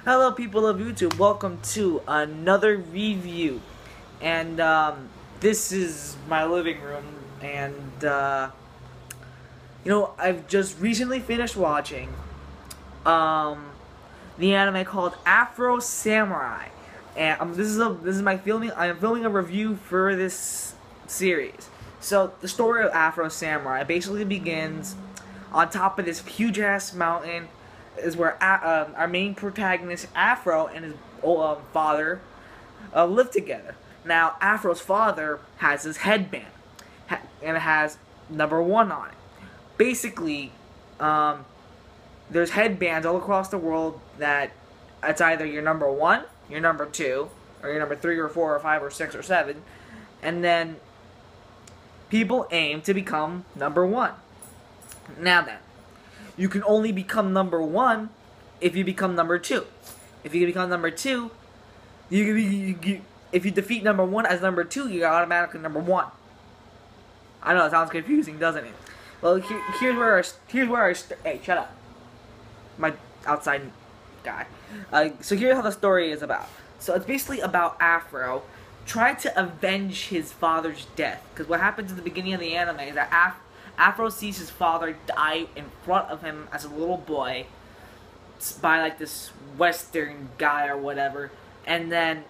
Hello people of YouTube, welcome to another review. And this is my living room, and I've just recently finished watching the anime called Afro Samurai. And this is my filming. I am filming a review for this series. So the story of Afro Samurai basically begins on top of this huge ass mountain. Is where our main protagonist Afro and his father live together. Now Afro's father has his headband, and it has number 1 on it. Basically, there's headbands all across the world that it's either your number 1, your number 2, or your number 3 or 4 or 5 or 6 or 7, and then people aim to become number 1. Now then, you can only become number 1 if you become number 2. If you become number 2, if you defeat number 1 as number 2, you're automatically number 1. I know it sounds confusing, doesn't it? Well, here's where I hey, shut up, my outside guy. So here's how the story is about. So it's basically about Afro trying to avenge his father's death. Because what happens in the beginning of the anime is that Afro sees his father die in front of him as a little boy by like this Western guy or whatever, and then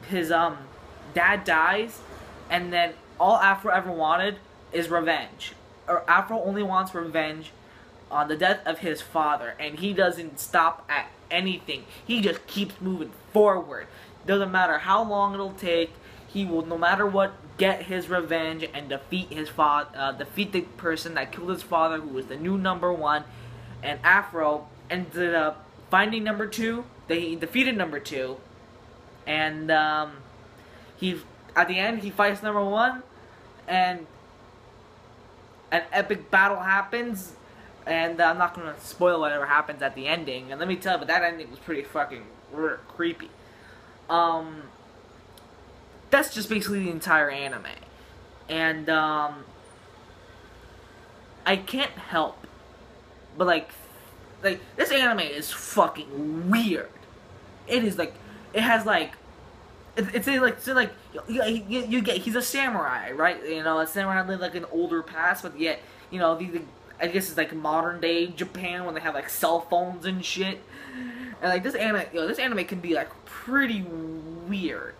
his dad dies, and then all Afro ever wanted is revenge. Or Afro only wants revenge on the death of his father, and he doesn't stop at anything. He just keeps moving forward. Doesn't matter how long it'll take. He will, no matter what, get his revenge and defeat his defeat the person that killed his father, who was the new number 1. And Afro ended up finding number 2. He defeated number 2, and at the end he fights number 1, and an epic battle happens. And I'm not gonna spoil whatever happens at the ending. And let me tell you, but that ending was pretty fucking creepy. That's just basically the entire anime. And, I can't help but, like, this anime is fucking weird. It is, like, it has, like, it's like, you get, he's a samurai, right? A samurai lived, like, an older past, but yet, I guess it's, like, modern day Japan when they have, like, cell phones and shit. And, like, this anime can be, like, pretty weird.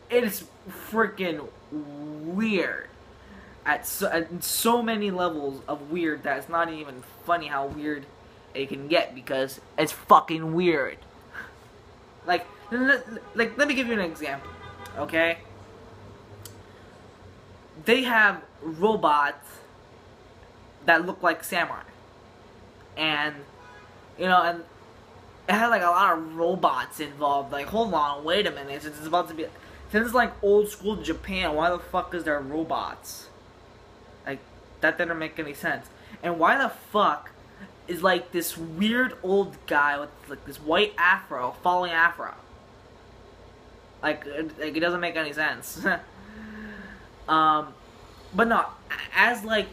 It is freaking weird at so many levels of weird that it's not even funny how weird it can get, because it's fucking weird. Like let me give you an example, okay? They have robots that look like samurai, and and it had like a lot of robots involved. Like, hold on, wait a minute, it's about to be. Since it's like old school Japan, why the fuck is there robots? Like, that didn't make any sense. And why the fuck is like this weird old guy with like this white afro following Afro? Like it doesn't make any sense. But no, as like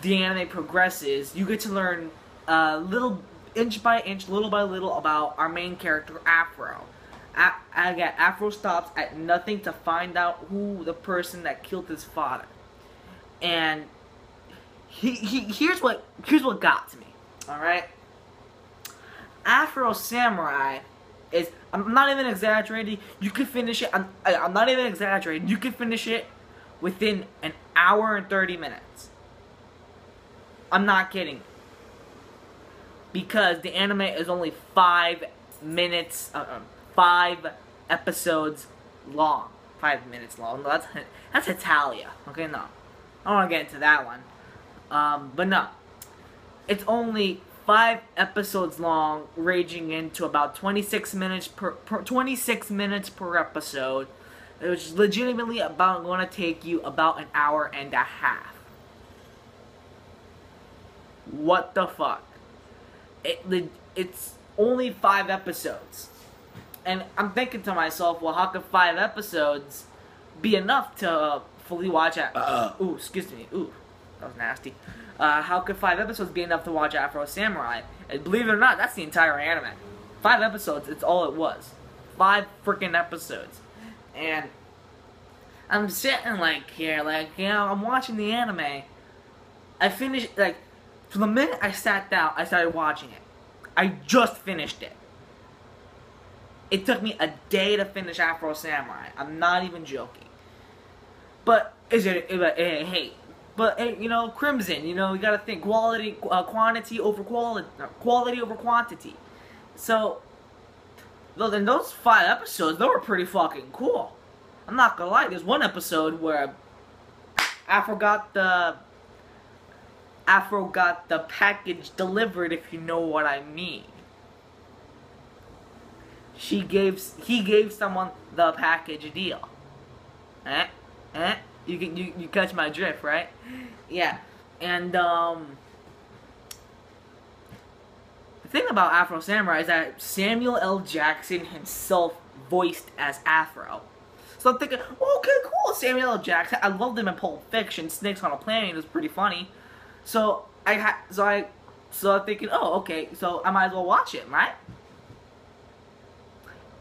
the anime progresses, you get to learn little inch by inch, little by little about our main character Afro. Again, Afro stops at nothing to find out who the person that killed his father. And here's what got to me. All right, Afro Samurai is, I'm not even exaggerating. You can finish it. I'm not even exaggerating. You can finish it within an hour and 30 minutes. I'm not kidding. Because the anime is only 5 minutes. 5 episodes long. 5 minutes long. No, that's Italia. Okay, no. I don't want to get into that one. But no. It's only 5 episodes long, ranging into about 26 minutes per 26 minutes per episode, which is legitimately going to take you about an hour and a half. What the fuck? It's only 5 episodes. And I'm thinking to myself, well, how could 5 episodes be enough to fully watch it? Ooh, excuse me. Ooh, that was nasty. How could 5 episodes be enough to watch Afro Samurai? And believe it or not, that's the entire anime. 5 episodes, it's all it was. 5 freaking episodes. And I'm sitting like here, like, you know, I'm watching the anime. I finished, like, from the minute I sat down, I started watching it. I just finished it. It took me a day to finish Afro Samurai. I'm not even joking. But, hey, you know, Crimson, you know, you gotta think quantity over quality, quality over quantity. So, in those 5 episodes, they were pretty fucking cool. I'm not gonna lie, there's one episode where Afro got the package delivered, if you know what I mean. He gave someone the package deal. You catch my drift, right? Yeah. And the thing about Afro Samurai is that Samuel L. Jackson himself voiced as Afro. So I'm thinking, okay, cool, Samuel L. Jackson. I loved him in Pulp Fiction. Snakes on a Plane. It was pretty funny. So I'm thinking, oh, okay, so I might as well watch it, right?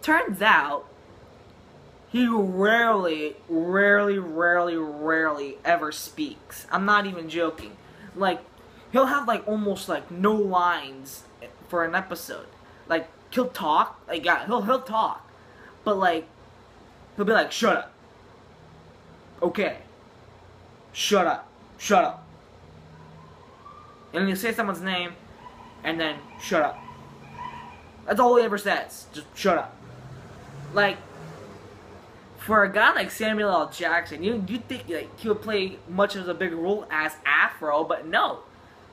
Turns out, he rarely ever speaks. I'm not even joking. Like, he'll have, like, almost, like, no lines for an episode. Like, he'll talk. Like, yeah, he'll talk. But, like, he'll be like, shut up. Okay. Shut up. Shut up. And then he'll say someone's name, and then, shut up. That's all he ever says. Just, shut up. Like, for a guy like Samuel L. Jackson, you think like he would play much of a big role as Afro, but no.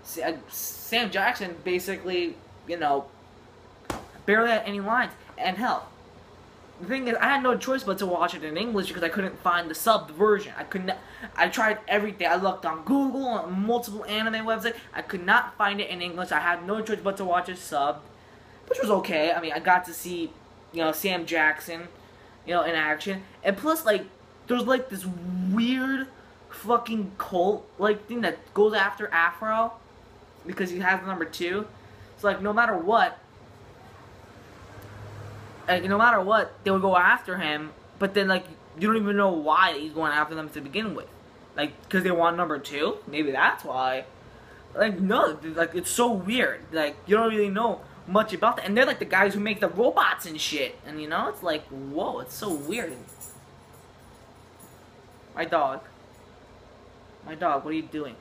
Sam Jackson basically, you know, barely had any lines. And hell, the thing is, I had no choice but to watch it in English because I couldn't find the subbed version. I tried everything. I looked on Google, on multiple anime websites. I could not find it in English. I had no choice but to watch it subbed, which was okay. I mean, I got to see, you know, Sam Jackson, you know, in action. And plus, like, there's, like, this weird fucking cult-like thing that goes after Afro because he has the number 2. So, like, no matter what, they would go after him, but then, like, you don't even know why he's going after them to begin with. Like, because they want number 2? Maybe that's why. Like, no, like, it's so weird. Like, you don't really know much about that. And they're, like, the guys who make the robots and shit. And, you know, it's like, whoa, it's so weird. My dog, what are you doing?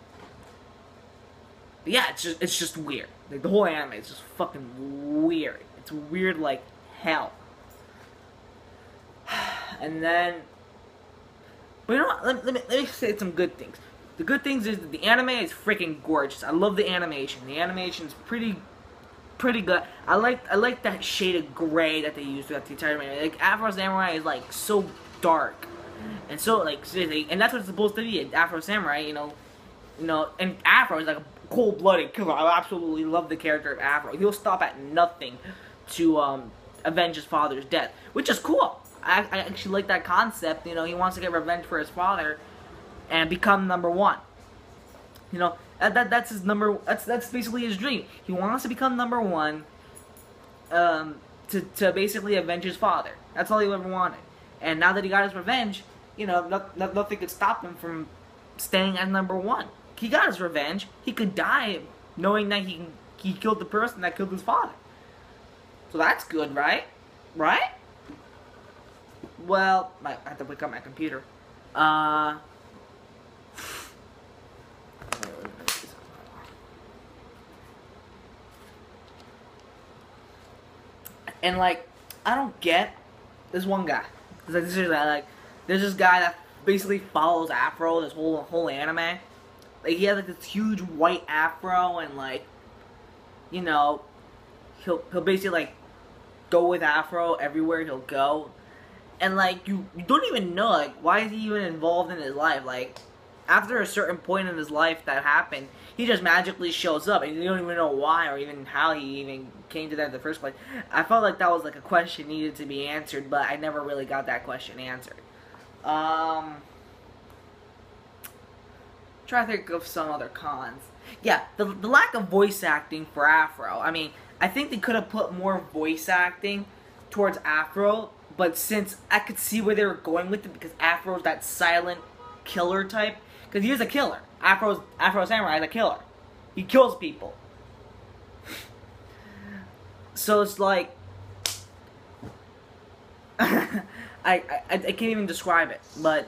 But yeah, it's just weird. Like, the whole anime is just fucking weird. It's weird like hell. And then, but you know what? Let me say some good things. The good things is that the anime is freaking gorgeous. I love the animation. The animation is pretty good. I like that shade of gray that they use throughout the entire anime. Like, Afro Samurai is like so dark, and so like seriously, and that's what it's supposed to be. Afro Samurai, you know, and Afro is like a cold-blooded killer. I absolutely love the character of Afro. He'll stop at nothing to avenge his father's death, which is cool. I actually like that concept. You know, he wants to get revenge for his father and become number 1. You know, that's his number. That's basically his dream. He wants to become number 1, to basically avenge his father. That's all he ever wanted. And now that he got his revenge, you know, nothing could stop him from staying at number 1. He got his revenge. He could die knowing that he killed the person that killed his father. So that's good, right? Right? Well, I have to pick up my computer. And like, I don't get this one guy. There's this guy that basically follows Afro this whole anime. Like, he has like this huge white afro, and like, you know, he'll basically like go with Afro everywhere he'll go. And like, you don't even know, like, why is he even involved in his life? Like, after a certain point in his life that happened, he just magically shows up, and you don't even know why or even how he even came to that in the first place. I felt like that was like a question needed to be answered, but I never really got that question answered. Try to think of some other cons. Yeah, the lack of voice acting for Afro. I mean, I think they could have put more voice acting towards Afro, but since I could see where they were going with it, because Afro's that silent killer type, because he is a killer. Afro Samurai is a killer. He kills people. So it's like I can't even describe it, but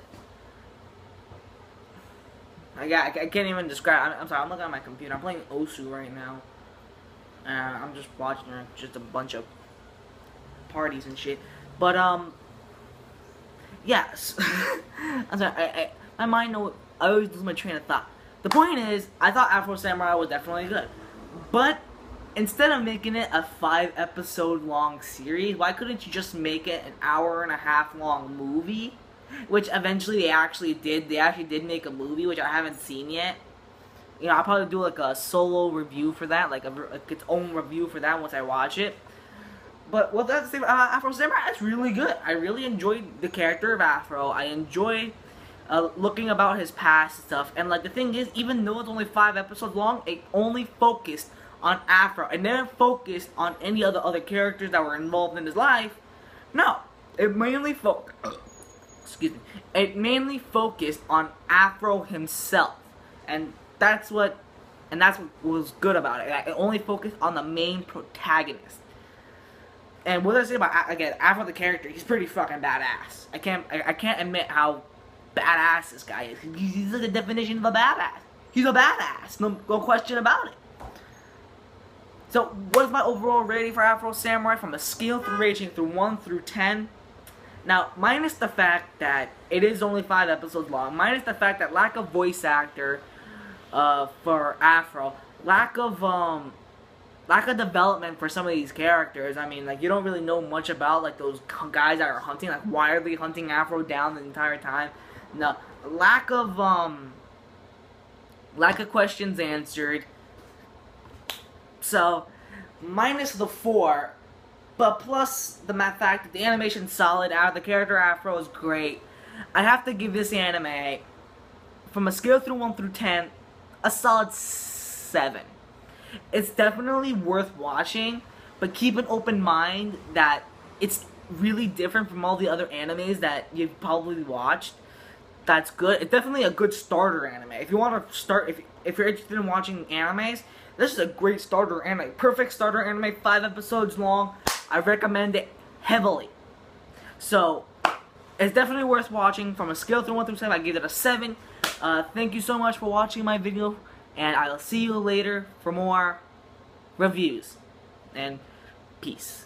I can't even describe. I'm sorry. I'm looking at my computer. I'm playing Osu right now. I'm just watching just a bunch of parties and shit. But yes. I'm sorry. My mind. I always lose my train of thought. The point is, I thought Afro Samurai was definitely good, but instead of making it a 5-episode long series, why couldn't you just make it an hour-and-a-half long movie? Which eventually they actually did. They actually did make a movie, which I haven't seen yet. You know, I'll probably do like a solo review for that, like its own review for that once I watch it. But what that's the thing, Afro Samurai is really good. I really enjoyed the character of Afro. I enjoy looking about his past and stuff. And like the thing is, even though it's only 5 episodes long, it only focused on Afro. It never focused on any other characters that were involved in his life. No, it mainly It mainly focused on Afro himself, and that's what was good about it. It only focused on the main protagonist. And what did I say about again Afro the character? He's pretty fucking badass. I can't admit how badass this guy is. He's like the definition of a badass. He's a badass. No question about it. So, what is my overall rating for Afro Samurai from a scale ranging through 1 through 10? Now, minus the fact that it is only 5 episodes long, minus the fact that lack of voice actor for Afro, lack of development for some of these characters. I mean, like, you don't really know much about, like, those guys that are hunting. Like, why are they hunting Afro down the entire time? No, lack of questions answered. So, minus the 4. But plus the fact that the animation's solid, the character Afro is great, I have to give this anime, from a scale through 1 through 10, a solid 7. It's definitely worth watching, but keep an open mind that it's really different from all the other animes that you've probably watched. That's good. It's definitely a good starter anime. If you want to start, if you're interested in watching animes, this is a great starter anime. Perfect starter anime, 5 episodes long. I recommend it heavily. So, it's definitely worth watching. From a scale through 1 through 7, I give it a 7. Thank you so much for watching my video, and I'll see you later for more reviews. And peace.